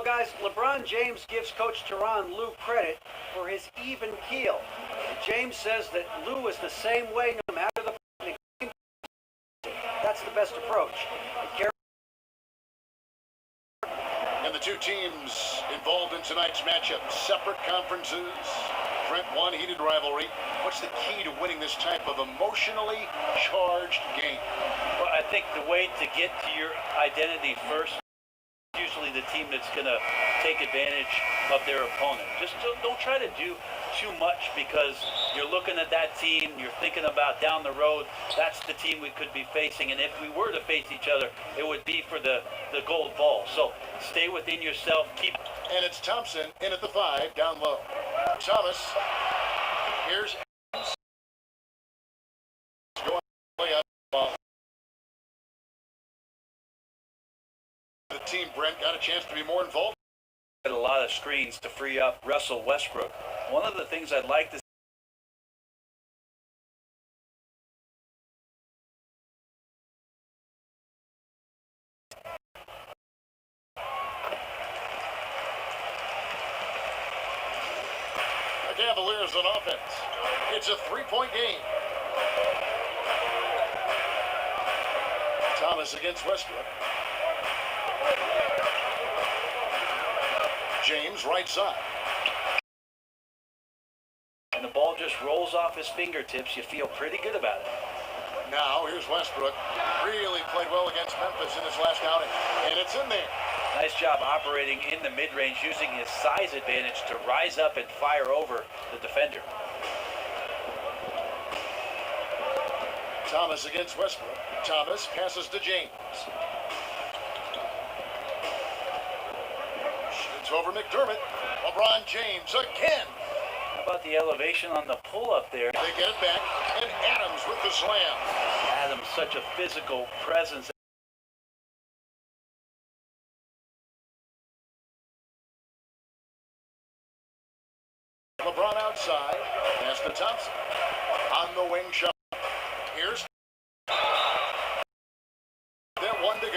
Well, guys, LeBron James gives Coach Tyronn Lue credit for his even keel. James says that Lue is the same way no matter the point. That's the best approach. And the two teams involved in tonight's matchup, separate conferences. Brent, one heated rivalry. What's the key to winning this type of emotionally charged game? Well, I think the way to get to your identity first, usually the team that's going to take advantage of their opponent. Just don't try to do too much because you're looking at that team, you're thinking about down the road, that's the team we could be facing. And if we were to face each other, it would be for the gold ball. So stay within yourself. And it's Thompson in at the 5, down low. Thomas, here's Adams. Going way up the ball. The team, Brent, got a chance to be more involved. A lot of screens to free up Russell Westbrook. One of the things I'd like to The Cavaliers on offense. It's a 3-point game. Thomas against Westbrook. James right side. and the ball just rolls off his fingertips, you feel pretty good about it. Now here's Westbrook. Really played well against Memphis in his last outing. And it's in there. Nice job operating in the mid-range, using his size advantage to rise up and fire over the defender. Thomas against Westbrook. Thomas passes to James. Shoots over McDermott. LeBron James again. How about the elevation on the pull-up there? They get it back, and Adams with the slam. Adams, such a physical presence. LeBron outside. Pass to Thompson. On the wing shot. Here's that one to go.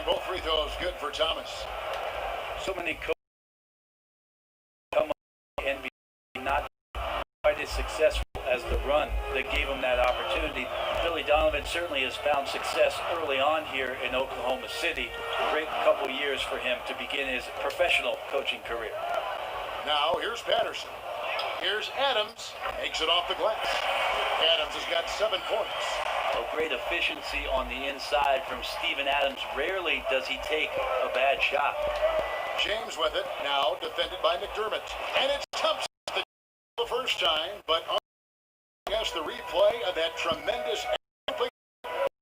Both free throws good for Thomas. So many coaches come up and be not quite as successful as the run that gave him that opportunity. Billy Donovan certainly has found success early on here in Oklahoma City. Great couple years for him to begin his professional coaching career. Now here's Patterson. Here's Adams. Makes it off the glass. Adams has got 7 points. A great efficiency on the inside from Steven Adams. Rarely does he take a bad shot. James with it. Now defended by McDermott. And it's Thompson the first time, but yes, the replay of that tremendous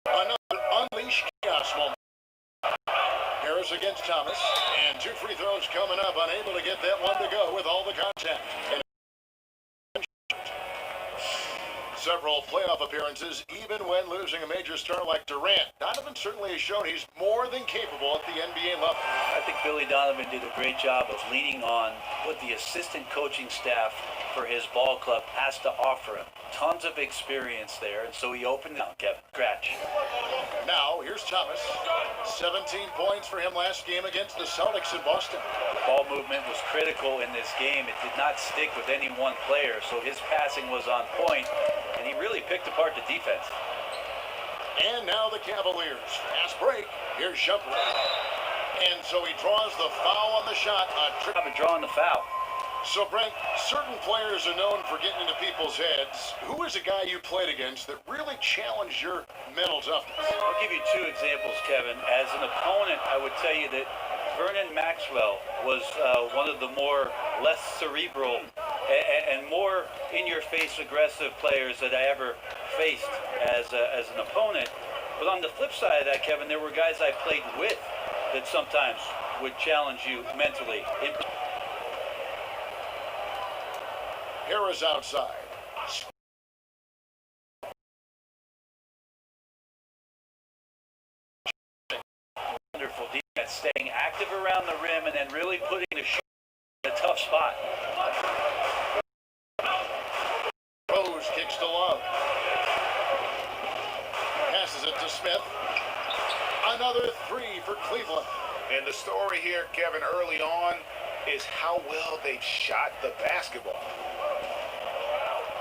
another unleashed chaos moment. Harris against Thomas. And 2 free throws coming up. Unable to get that one to go with all the contact. And several playoff appearances, even when losing a major star like Durant. Donovan certainly has shown he's more than capable at the NBA level. I think Billy Donovan did a great job of leaning on what the assistant coaching staff for his ball club has to offer him. Tons of experience there, and so he opened up, Kevin. Scratch. Now, here's Thomas. 17 points for him last game against the Celtics in Boston. Ball movement was critical in this game. It did not stick with any one player, so his passing was on point, and he really picked apart the defense. And now the Cavaliers. Fast break. Here's Shumpert. And so he draws the foul on the shot. I've been drawing the foul. So, Brent, certain players are known for getting into people's heads. Who is a guy you played against that really challenged your mental toughness? I'll give you 2 examples, Kevin. As an opponent, I would tell you that Vernon Maxwell was one of the less cerebral and more in-your-face aggressive players that I ever faced as an opponent. But on the flip side of that, Kevin, there were guys I played with that sometimes would challenge you mentally. Harris outside. Wonderful defense, staying active around the rim and then really putting the shot in a tough spot. Rose kicks to Love. Passes it to Smith. Another three for Cleveland. And the story here, Kevin, early on is how well they've shot the basketball.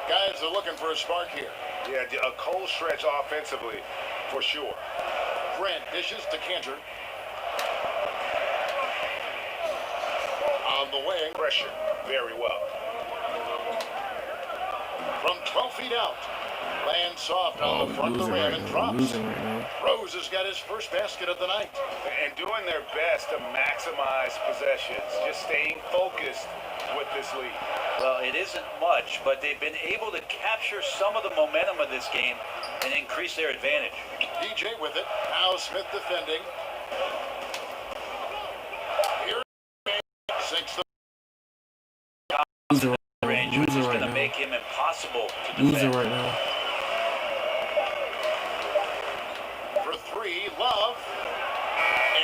Guys are looking for a spark here. Yeah, a cold stretch offensively, for sure. Grant dishes to Cantor. On the wing. Pressure, very well. From 12 feet out. Lands soft on the front of the rim and drops. Rose has got his first basket of the night. And doing their best to maximize possessions, just staying focused with this lead. Well, it isn't much, but they've been able to capture some of the momentum of this game and increase their advantage. DJ with it. Now Smith defending. Here sinks the range, which is going to make him impossible to defend. right now. for three. Love.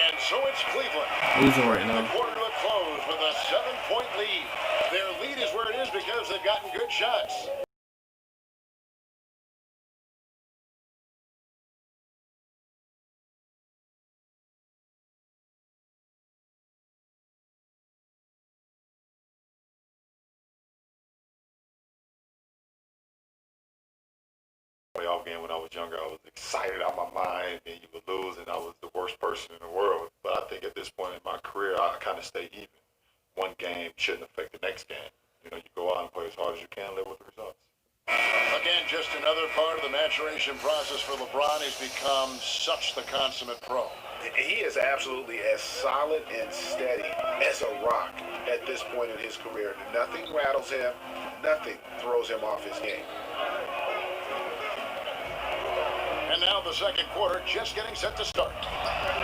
And so it's Cleveland. Losing right now. The quarter to a close with a 7-point lead. Their lead is where it is because they've gotten good shots. Playoff game when I was younger, I was excited out of my mind, and you would lose, and I was the worst person in the world. But I think at this point in my career, I kind of stay even. One game shouldn't affect the next game. You know, you go out and play as hard as you can, live with the results. Again, just another part of the maturation process for LeBron. He's become such the consummate pro. He is absolutely as solid and steady as a rock at this point in his career. Nothing rattles him. Nothing throws him off his game. And now the second quarter just getting set to start.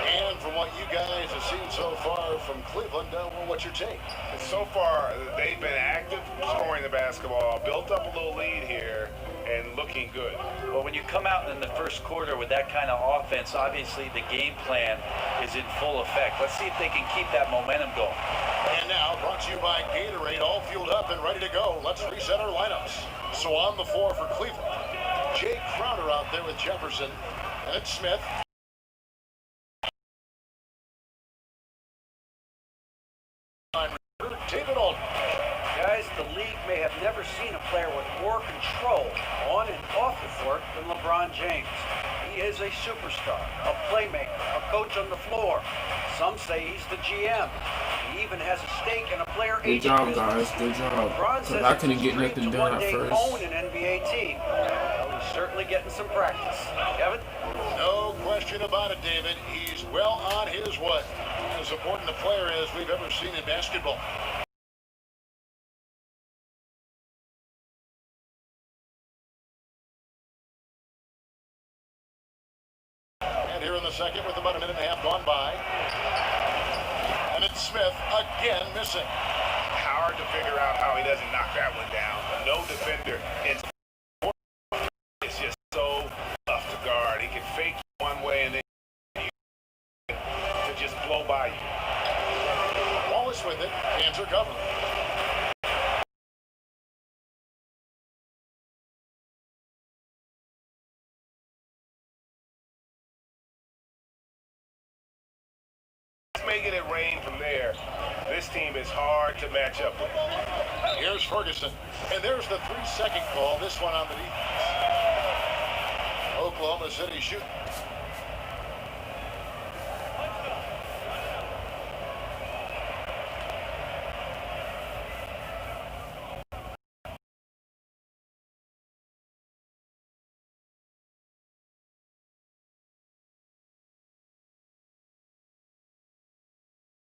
And from what you guys have seen so far from Cleveland, well, what's your take? So far, they've been active scoring the basketball, built up a little lead here, and looking good. Well, when you come out in the first quarter with that kind of offense, obviously the game plan is in full effect. Let's see if they can keep that momentum going. And now, brought to you by Gatorade, all fueled up and ready to go. Let's reset our lineups. So on the floor for Cleveland, Jay Crowder out there with Jefferson, and it's Smith. David Alden. Guys, the league may have never seen a player with more control on and off the court than LeBron James. He is a superstar, a playmaker, a coach on the floor. Some say he's the GM. He even has a stake in a player Good agent job, business. guys. Good job. LeBron Because says I it's couldn't his get dream nothing to done one at day first. own an NBA team. Well, he's certainly getting some practice. Kevin? No question about it, David. He's well on his way. As important a player as we've ever seen in basketball. And here in the second with about a minute and a half gone by. And it's Smith again missing. Hard to figure out how he doesn't knock that one down. No defender in it's just so tough to guard. He can fake one way and then to just blow by you. Wallace with it. Hands are covered. Making it rain from there. This team is hard to match up with. Here's Ferguson. And there's the 3-second call. This one on the defense. Oklahoma City shooting.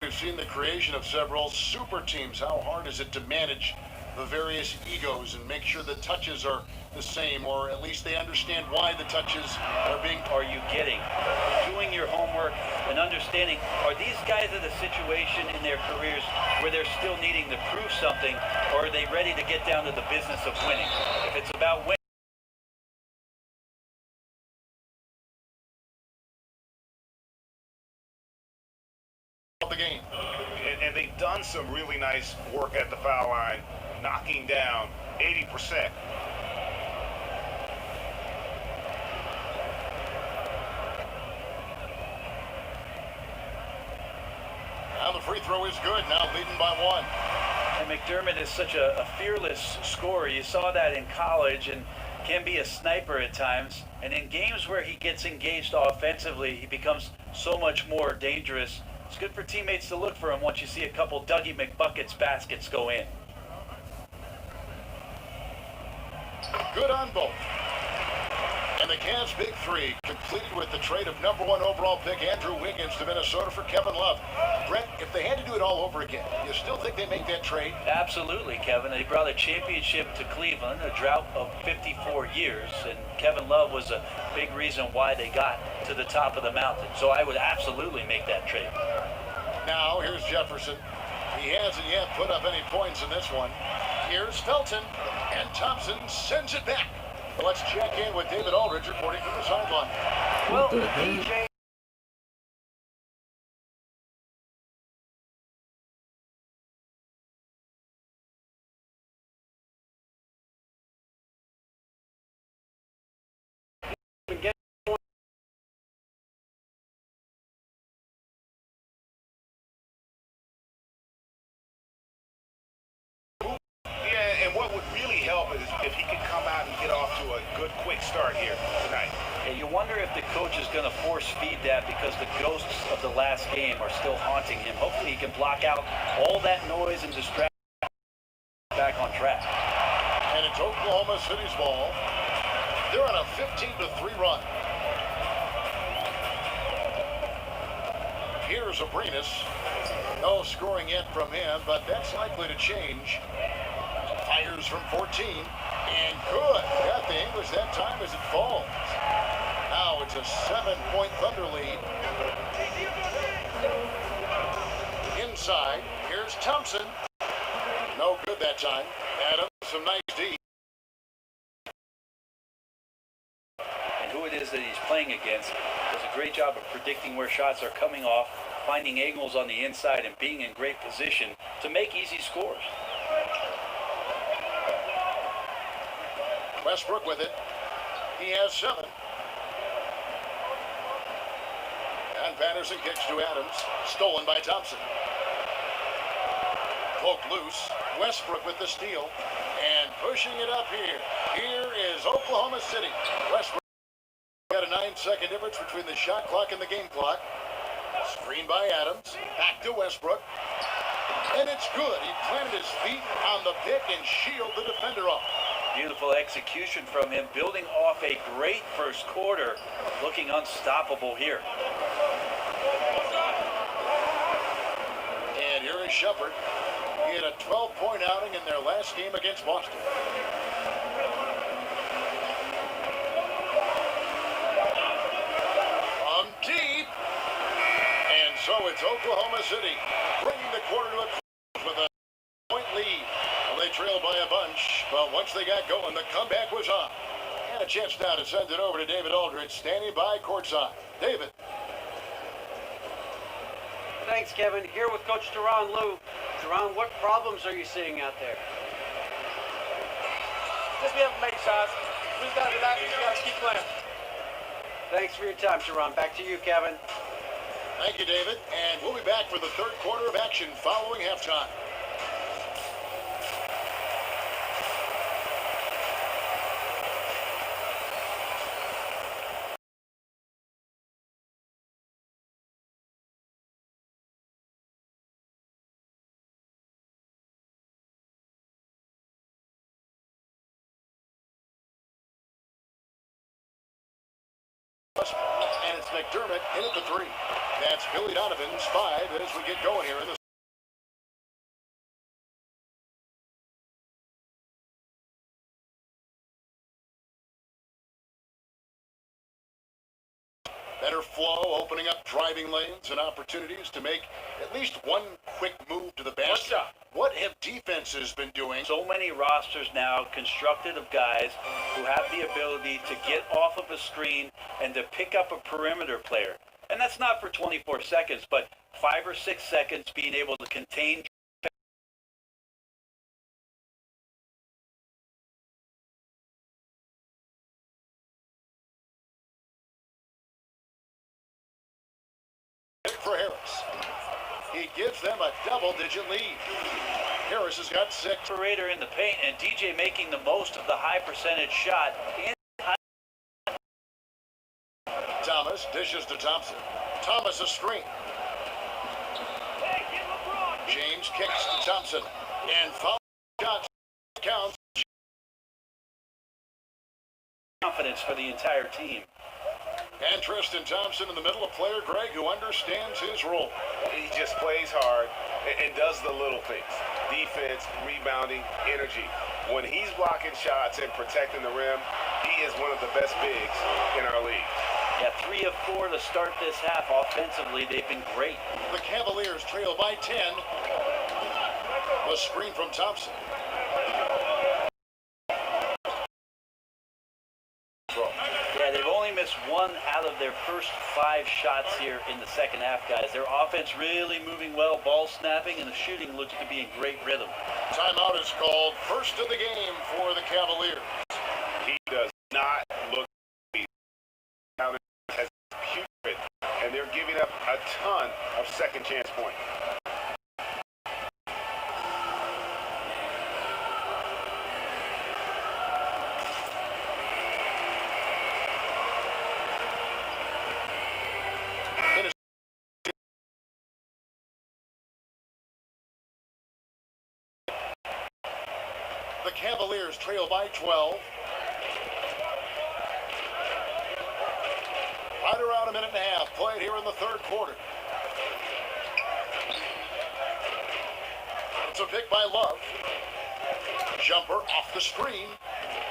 We've seen the creation of several super teams. How hard is it to manage the various egos and make sure the touches are the same, or at least they understand why the touches are being... Are you getting? Doing your homework and understanding understanding, are these guys in a situation in their careers where they're still needing to prove something, or are they ready to get down to the business of winning? If it's about winning, the game. And they've done some really nice work at the foul line, knocking down 80%. Now the free throw is good, now leading by 1. and McDermott is such a fearless scorer. You saw that in college and can be a sniper at times. And in games where he gets engaged offensively, he becomes so much more dangerous. It's good for teammates to look for him once you see a couple Dougie McBuckets baskets go in. Good on both. And the Cavs' big three completed with the trade of #1 overall pick Andrew Wiggins to Minnesota for Kevin Love. Brett, if they had to do it all over again, you still think they make that trade? Absolutely, Kevin. They brought a championship to Cleveland, a drought of 54 years, and Kevin Love was a big reason why they got to the top of the mountain. So I would absolutely make that trade. Now, here's Jefferson. He hasn't yet put up any points in this one. Here's Felton, and Thompson sends it back. Let's check in with David Aldridge reporting from the sideline. Well, DJ been getting Yeah, and what would really help is if he could come out and get off to a good, quick start here tonight. And you wonder if the coach is going to force feed that because the ghosts of the last game are still haunting him. Hopefully he can block out all that noise and distract back on track. And it's Oklahoma City's ball. They're on a 15-3 run. Here's Abrinas. No scoring yet from him, but that's likely to change. Fires from 14. And good. Got the English that time as it falls. Now it's a 7-point Thunder lead. Inside. Here's Thompson. No good that time. Adams, some nice D. And who it is that he's playing against does a great job of predicting where shots are coming off, finding angles on the inside, and being in great position to make easy scores. Westbrook with it. He has 7. And Patterson kicks to Adams. Stolen by Thompson. Poked loose. Westbrook with the steal. And pushing it up here. Here is Oklahoma City. Westbrook got a 9-second difference between the shot clock and the game clock. Screen by Adams. Back to Westbrook. And it's good. He planted his feet on the pick and shielded the defender off. Beautiful execution from him, building off a great first quarter, looking unstoppable here. And here is Shepard. He had a 12-point outing in their last game against Boston. From deep. And so it's Oklahoma City bringing the quarter to a close with a point lead. Well, they trailed by a bunch, but once they got going, the comeback was on. And a chance now to send it over to David Aldridge, standing by courtside. David. Thanks, Kevin. Here with Coach Teron Lou. Teron, what problems are you seeing out there? Just be able to make shots. We just got to relax. We just got to keep playing. Thanks for your time, Teron. Back to you, Kevin. Thank you, David. And we'll be back for the third quarter of action following halftime. And it's McDermott in at the 3. That's Billy Donovan's 5 as we get going here in the better flow, opening opening up driving lanes and opportunities to make at least one quick move to the basket. shot. What have defenses been doing? So many rosters now constructed of guys who have the ability to get off of a screen and to pick up a perimeter player. And that's not for 24 seconds, but 5 or 6 seconds being able to contain. For Harris. He gives them a double-digit lead. Harris has got 6. Operator in the paint, and DJ making the most of the high percentage shot. Thomas dishes to Thompson. Thomas a screen. James kicks to Thompson. And foul shots counts. Confidence for the entire team. And Tristan Thompson in the middle, a player, Greg, who understands his role. He just plays hard and does the little things. Defense, rebounding, energy. When he's blocking shots and protecting the rim, he is one of the best bigs in our league. Yeah, 3 of 4 to start this half. Offensively, they've been great. The Cavaliers trail by 10. A screen from Thompson. Yeah, they've only missed 1 out of their first 5 shots here in the second half, guys. Their offense really moving well, ball snapping, and the shooting looks to be in great rhythm. Timeout is called. First of the game for the Cavaliers. He does not look as putrid, and they're giving up a ton of second chance points. The Cavaliers trail by 12. Right around a minute and a half played here in the third quarter. It's a pick by Love. Jumper off the screen.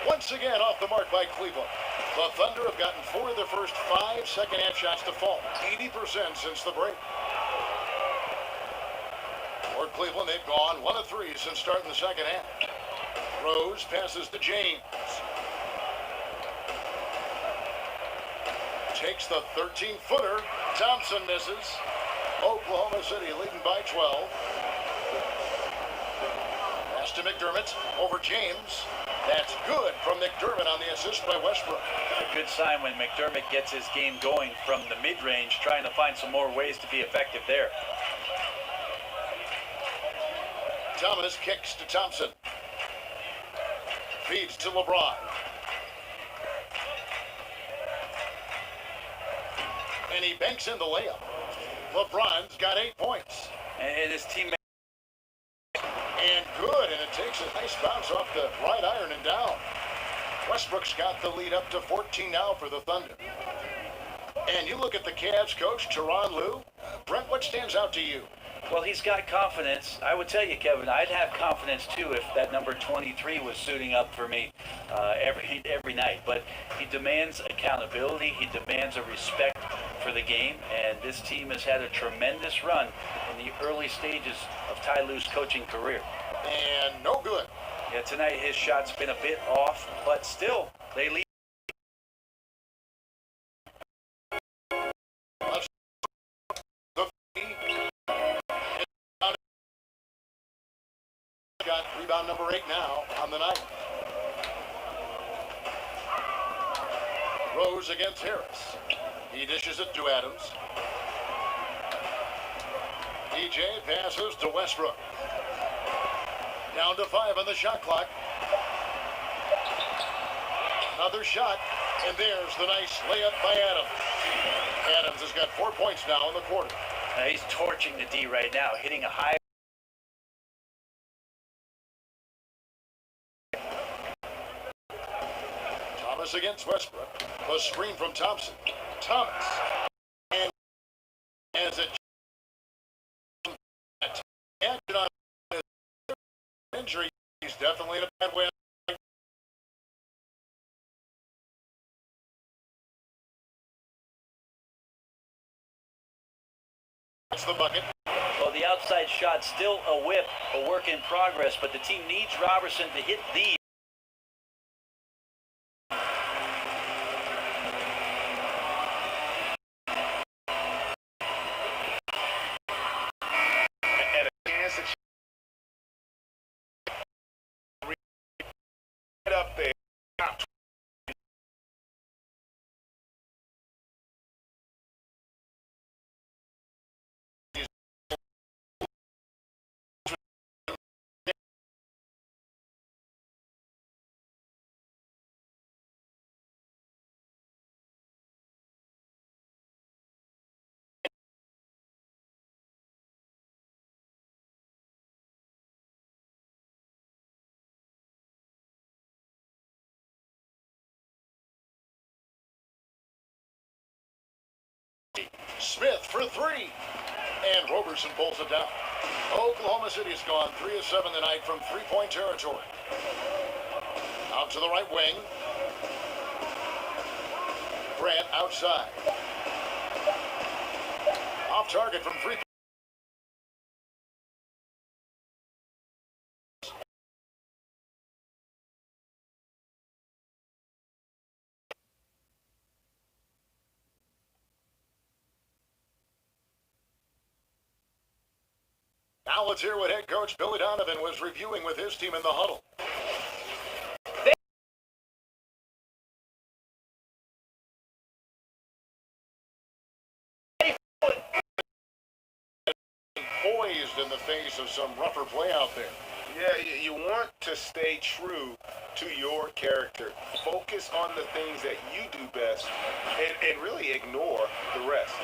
Once again off the mark by Cleveland. The Thunder have gotten 4 of their first 5 second half shots to fall. 80% since the break. For Cleveland, they've gone 1 of 3 since starting the second half. Rose passes to James. Takes the 13-footer. Thompson misses. Oklahoma City leading by 12. Pass to McDermott over James. That's good from McDermott on the assist by Westbrook. A good sign when McDermott gets his game going from the mid-range, trying to find some more ways to be effective there. Thomas kicks to Thompson. Feeds to LeBron. And he banks in the layup. LeBron's got 8 points. And his teammate. And good, and it takes a nice bounce off the right iron and down. Westbrook's got the lead up to 14 now for the Thunder. And you look at the Cavs coach, Tyronn Lue. Brent, what stands out to you? Well, he's got confidence. I would tell you, Kevin, I'd have confidence too if that number 23 was suiting up for me every night. But he demands accountability. He demands a respect for the game. And this team has had a tremendous run in the early stages of Ty Lue's coaching career. And no good. Yeah, tonight his shot's been a bit off, but still, they lead. Got rebound number 8 now on the night. Rose against Harris. He dishes it to Adams. DJ passes to Westbrook. Down to 5 on the shot clock. Another shot, and there's the nice layup by Adams. Adams has got 4 points now in the quarter. He's torching the D right now, hitting a high. Thomas against Westbrook. A screen from Thompson. Thomas. And as a injury, he's definitely in a bad way. It's the bucket. Well, the outside shot still a whip, a work in progress, but the team needs Robertson to hit these. And a chance to right up there. Smith for three. And Roberson pulls it down. Oklahoma City's gone 3 of 7 tonight from three-point territory. Out to the right wing. Grant outside. Off target from three. Now let's hear what head coach Billy Donovan was reviewing with his team in the huddle. Poised in the face of some rougher play out there. Yeah, you want to stay true to your character. Focus on the things that you do best and really ignore the rest.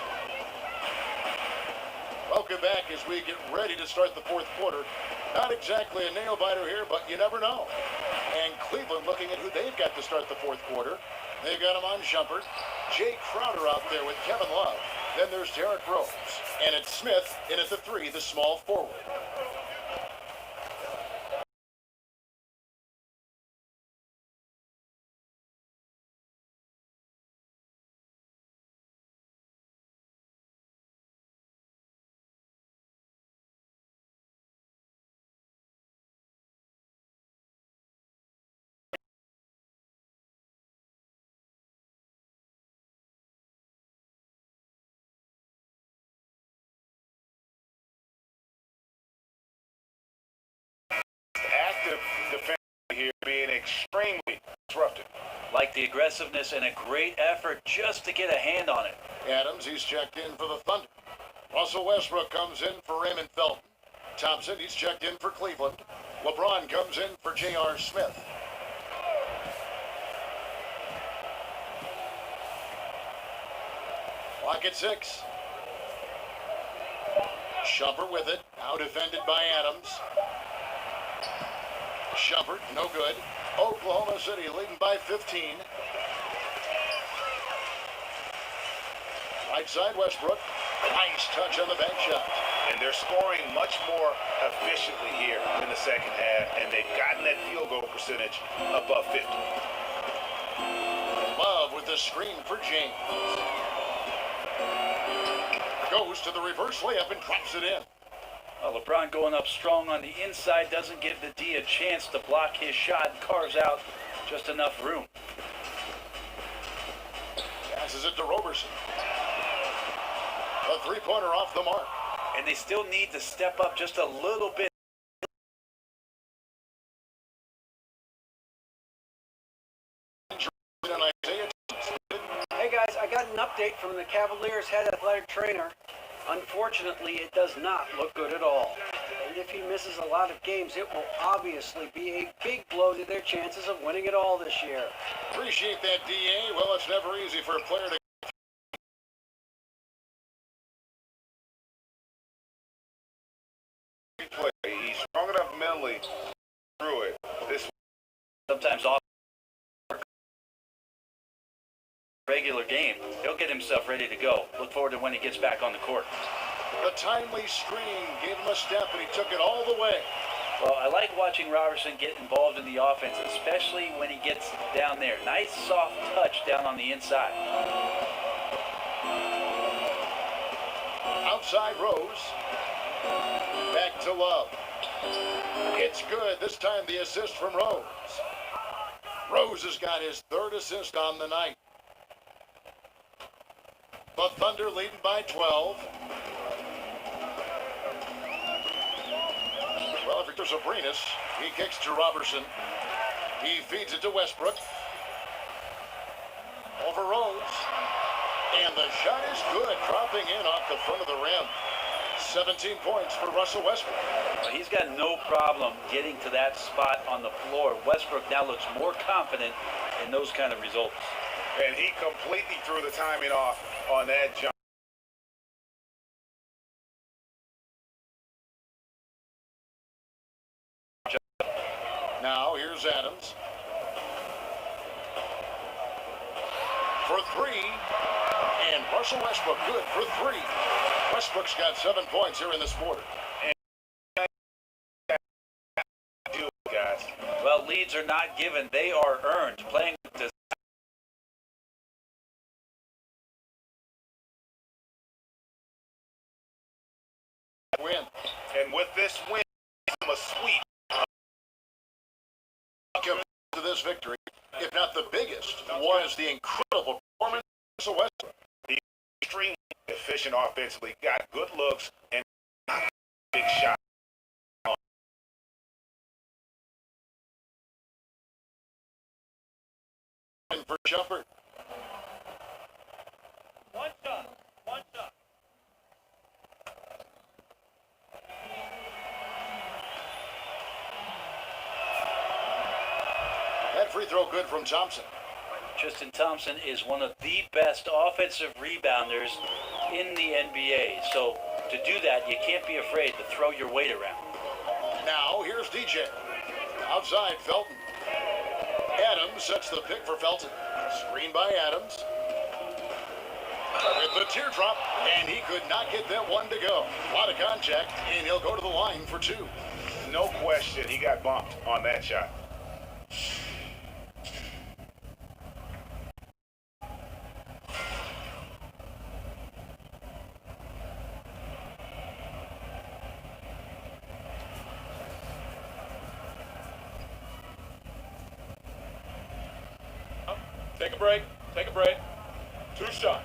Welcome back as we get ready to start the fourth quarter. Not exactly a nail-biter here, but you never know. And Cleveland looking at who they've got to start the fourth quarter. They've got him on Shumpert. Jay Crowder out there with Kevin Love. Then there's Derrick Rose. And it's Smith in at the three, the small forward. Active defense here being extremely disruptive. Like the aggressiveness and a great effort just to get a hand on it. Adams, he's checked in for the Thunder. Russell Westbrook comes in for Raymond Felton. Thompson, he's checked in for Cleveland. LeBron comes in for J.R. Smith. Clock at 6. Shumpert with it. Now defended by Adams. Shumpert, no good. Oklahoma City leading by 15. Right side, Westbrook. Nice touch on the back shot. And they're scoring much more efficiently here in the second half, and they've gotten that field goal percentage above 50. Love with the screen for James. Goes to the reverse layup and drops it in. Well, LeBron going up strong on the inside doesn't give the D a chance to block his shot. Carves out just enough room. Passes it to Roberson. A three-pointer off the mark. And they still need to step up just a little bit. Hey guys, I got an update from the Cavaliers head athletic trainer. Unfortunately, it does not look good at all. And if he misses a lot of games, it will obviously be a big blow to their chances of winning it all this year. Appreciate that, DA. Well, it's never easy for a player to Play. He's strong enough mentally through it. This Sometimes off regular game, he'll get himself ready to go. Look forward to when he gets back on the court. The timely screen gave him a step, and he took it all the way. Well, I like watching Robertson get involved in the offense, especially when he gets down there. Nice soft touch down on the inside. side, Rose. Back to Love. It's good. This time the assist from Rose. Rose has got his third assist on the night. The Thunder leading by 12. Well, Victor Sabrinas, he kicks to Robertson. He feeds it to Westbrook. Over Rose. And the shot is good, dropping in off the front of the rim. 17 points for Russell Westbrook. Well, he's got no problem getting to that spot on the floor. Westbrook now looks more confident in those kind of results. And he completely threw the timing off on that jump. Now, here's Adams. For three. And Russell Westbrook good for three. Westbrook's got 7 points here in this quarter. Guys. Well, leads are not given. They are earned. Playing with this. Win. And with this win, a sweep. To this victory, if not the biggest, was the incredible performance of Russell Westbrook. He's extremely efficient offensively, got good looks, and big shot. And for Shumpert. One shot. One shot. That free throw good from Thompson. Tristan Thompson is one of the best offensive rebounders in the NBA. So to do that, you can't be afraid to throw your weight around. Now, here's DJ. Outside, Felton. Adams sets the pick for Felton. Screen by Adams. With the teardrop, and he could not get that one to go. A lot of contact, and he'll go to the line for two. No question, he got bumped on that shot. Take a break. Take a break. 2 shots.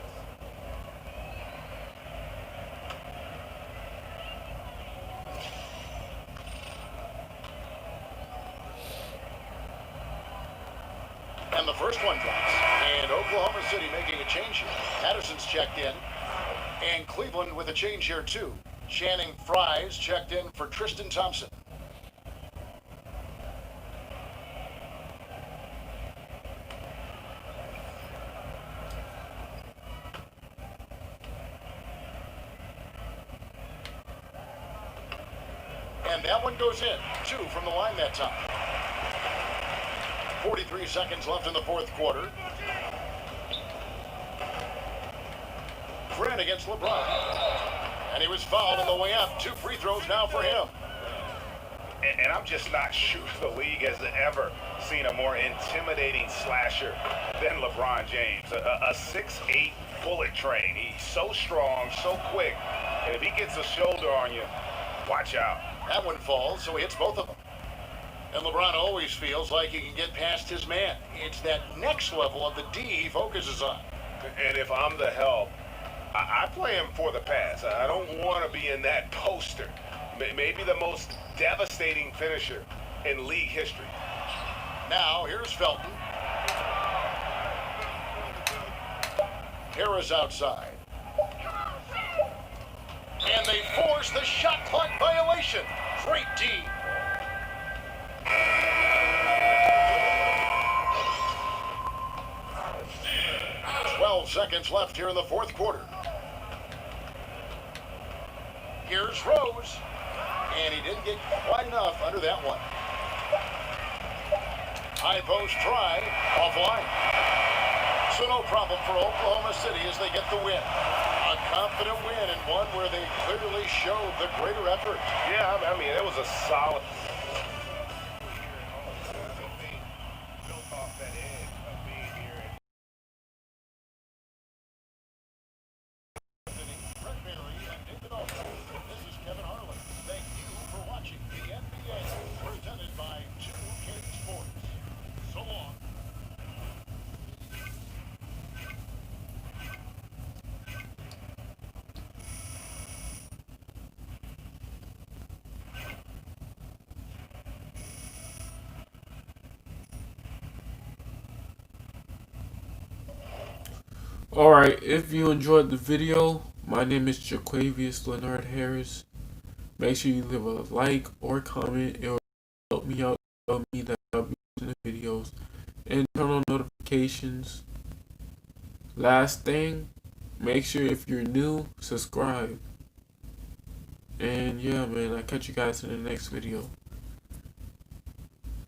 And the first one drops. And Oklahoma City making a change here. Patterson's checked in. And Cleveland with a change here, too. Channing Frye's checked in for Tristan Thompson. And that one goes in. 2 from the line that time. 43 seconds left in the fourth quarter. Grant against LeBron. And he was fouled on the way up. 2 free throws now for him. And I'm just not sure the league has ever seen a more intimidating slasher than LeBron James. A 6'8" bullet train. He's so strong, so quick. And if he gets a shoulder on you, watch out. That one falls, so he hits both of them. And LeBron always feels like he can get past his man. It's that next level of the D he focuses on. And if I'm the help, I play him for the pass. I don't want to be in that poster. Maybe the most devastating finisher in league history. Now, here's Felton. Harris outside. And they force the shot clock violation. Great D. Seconds left here in the fourth quarter. Here's Rose. And he didn't get quite enough under that one. High post try. Offline. So no problem for Oklahoma City as they get the win. A confident win and one where they clearly showed the greater effort. Yeah, I mean, it was a solid. Built off that edge of being here. Brett Berry and David Alright, if you enjoyed the video, my name is Jaquavius Leonard Harris. Make sure you leave a like or comment. It will help me out, tell me that I'll be using the videos. And turn on notifications. Last thing, make sure if you're new, subscribe. And yeah, man, I'll catch you guys in the next video.